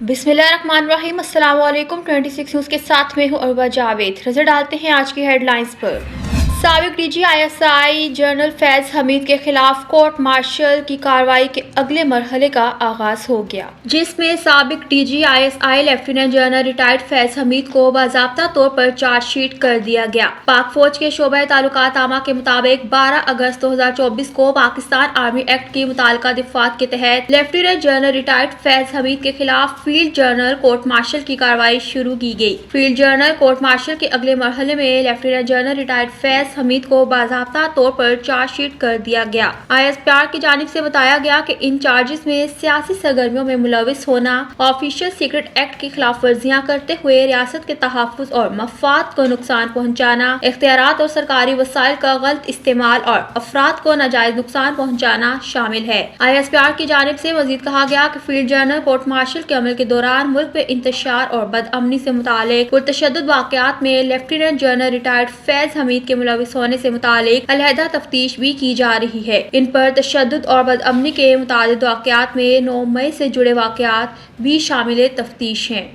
बिस्मिल्लाहिर्रहमानिर्रहीम। अस्सलाम वालेकुम। 26 न्यूज़ के साथ में हूँ अरबा जावेद। नजर डालते हैं आज की हेडलाइंस पर। साबिक DGISI जनरल फैज हमीद के खिलाफ कोर्ट मार्शल की कार्रवाई के अगले मरहले का आगाज हो गया, जिसमें साबिक DGISI lieutenant general retired Faiz Hamid को बाज़ाब्ता तौर पर चार्जशीट कर दिया गया। पाक फौज के शोबे ताल्लुकात आमा के मुताबिक 12 अगस्त 2024 को पाकिस्तान आर्मी एक्ट की मुतालिका दफात के तहत lieutenant general retired Faiz Hamid के खिलाफ फील्ड जनरल कोर्ट मार्शल की कार्रवाई शुरू की गई। फील्ड जनरल कोर्ट मार्शल के अगले मरहले में lieutenant general retired Faiz Hamid को बाज़ाब्ता तौर पर चार्जशीट कर दिया गया। ISPR की जानिब से बताया गया कि इन चार्जेस में सियासी सरगर्मियों में मुलविस होना, ऑफिशियल सीक्रेट एक्ट की खिलाफ वर्जियां करते हुए रियासत के तहफ्फुज़ और मफाद को नुकसान पहुँचाना, इख्तियारात और सरकारी वसाइल का गलत इस्तेमाल और अफराद को नाजायज नुकसान पहुँचाना शामिल है। ISPR की जानिब से मजीद कहा गया कि फील्ड जनरल कोर्ट मार्शल के अमल के दौरान मुल्क में इंतशार और बदअमनी से मुतालिक पुरतशद्दुद वाक़यात में lieutenant general retired Faiz Hamid के मुलविस होने से मुतालिक अलहदा तफ्तीश भी की जा रही है। इन पर तशद्दुद और बदअमनी के मुतालिक वाक़यात में 9 मई से जुड़े वाक़यात भी शामिल तफ्तीश हैं।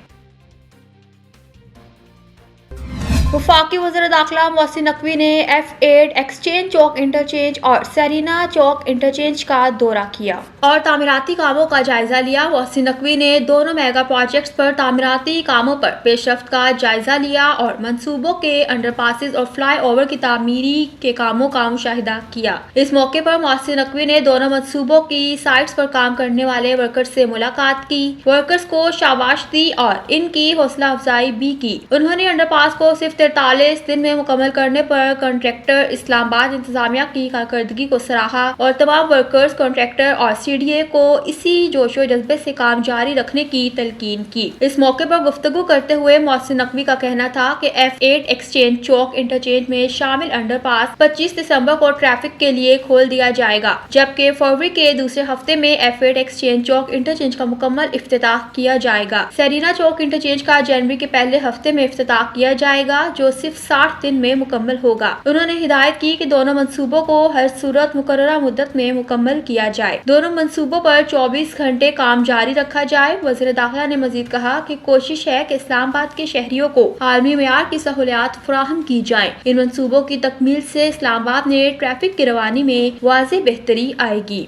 वफाकी वज़ीर दाखिला मोहसिन नकवी ने F8 एक्सचेंज चौक इंटरचेंज और सेरीना चौक इंटरचेंज का दौरा किया और तामीराती कामों का जायजा लिया। मोहसिन नकवी ने दोनों मेगा प्रोजेक्ट्स पर तामीराती कामों पर पेशरफ्त का जायजा लिया और मंसूबों के अंडरपासेस और फ्लाई ओवर की तामीरी के कामों का मुशाहिदा किया। इस मौके पर मोहसिन नकवी ने दोनों मंसूबों की साइट्स पर काम करने वाले वर्कर्स से मुलाकात की, वर्कर्स को शाबाश दी और इनकी हौसला अफजाई भी की। उन्होंने अंडरपास को सिर्फ 43 दिन में मुकम्मल करने पर कॉन्ट्रैक्टर इस्लामाबाद इंतजामिया की कारकर्दगी को सराहा और तमाम वर्कर्स, कॉन्ट्रैक्टर और CDA को इसी जोशो जज्बे से काम जारी रखने की तलकीन की। इस मौके पर गुफ्तगू करते हुए मोहसिन नकवी का कहना था कि F8 एक्सचेंज चौक इंटरचेंज में शामिल अंडरपास 25 दिसंबर को ट्रैफिक के लिए खोल दिया जाएगा, जबकि फरवरी के दूसरे हफ्ते में F8 एक्सचेंज चौक इंटरचेंज का मुकम्मल इफ्तिताह किया जाएगा। सेरीना चौक इंटरचेंज का जनवरी के पहले हफ्ते में इफ्तिताह किया जाएगा, जो सिर्फ 60 दिन में मुकम्मल होगा। उन्होंने हिदायत की कि दोनों मंसूबों को हर सूरत मुकर्ररा मुद्दत में मुकम्मल किया जाए। दोनों मंसूबों पर 24 घंटे काम जारी रखा जाए। वज़ीर दाखिला ने मजीद कहा कि कोशिश है कि इस्लामाबाद के शहरियों को आलमी मेयार की सहूलियात फराहम की जाए। इन मंसूबों की तकमील से इस्लामाबाद में ट्रैफिक की रवानी में वाज़ेह बेहतरी आएगी।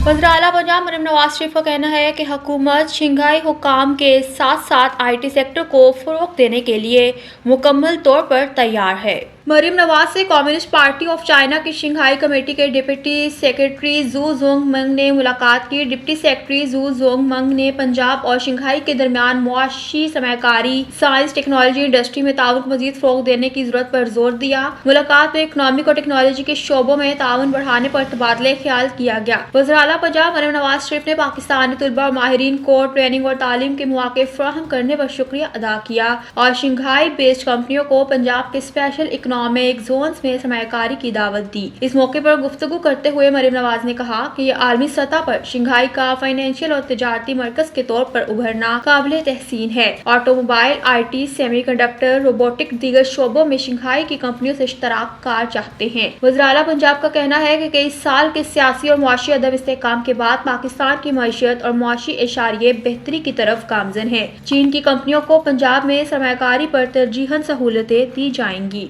वज़ीर आला पंजाब मरीम नवाज शरीफ का कहना है कि हुकूमत शंघाई हुक्काम के साथ साथ IT सेक्टर को फ़रोग़ देने के लिए मुकम्मल तौर पर तैयार है। मरीम नवाज से कम्युनिस्ट पार्टी ऑफ चाइना की शंघाई कमेटी के डिप्टी सेक्रेटरी जू जोंगमंग ने मुलाकात की। डिप्टी सेक्रेटरी जू जोंगमंग ने पंजाब और शंघाई के दरमियान मुआशी सरमायाकारी, साइंस, टेक्नोलॉजी, इंडस्ट्री में ताउन को मजीद फ़रोग़ देने की ज़रूरत पर जोर दिया। मुलाकात में इकनॉमिक और टेक्नोलॉजी के शोबों में ताउन बढ़ाने पर तबादले ख्याल किया गया। वज़ीर आला पंजाब मरीम नवाज शरीफ ने पाकिस्तानी तलबा और माहिरीन को ट्रेनिंग और तालीम के मौके फराहम करने पर शुक्रिया अदा किया और शंघाई बेस्ड कंपनियों को पंजाब के स्पेशल इकोनॉमिक जोन्स में सरमायाकारी की दावत दी। इस मौके पर गुफ्तगू करते हुए मरीम नवाज ने कहा कि ये आलमी सतह पर शंघाई का फाइनेंशियल और तिजारती मरकज के तौर पर उभरना काबिल तहसीन है। ऑटोमोबाइल, IT, सेमीकंडक्टर, रोबोटिक, दीगर शोबों में शंघाई की कंपनियों से इश्तराक कार चाहते हैं। वज़ीर आला पंजाब का कहना है कि कई साल के सियासी और मुआशी अदम इस्तेहकाम के बाद पाकिस्तान की मईशत और मुआशी एशारिये बेहतरी की तरफ गामजन है। चीन की कंपनियों को पंजाब में सरमायाकारी पर तरजीहन सहूलतें दी जाएंगी।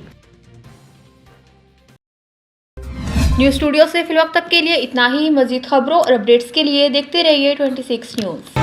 न्यूज़ स्टूडियो से फिलवक्त तक के लिए इतना ही। मजीद खबरों और अपडेट्स के लिए देखते रहिए 26 न्यूज़।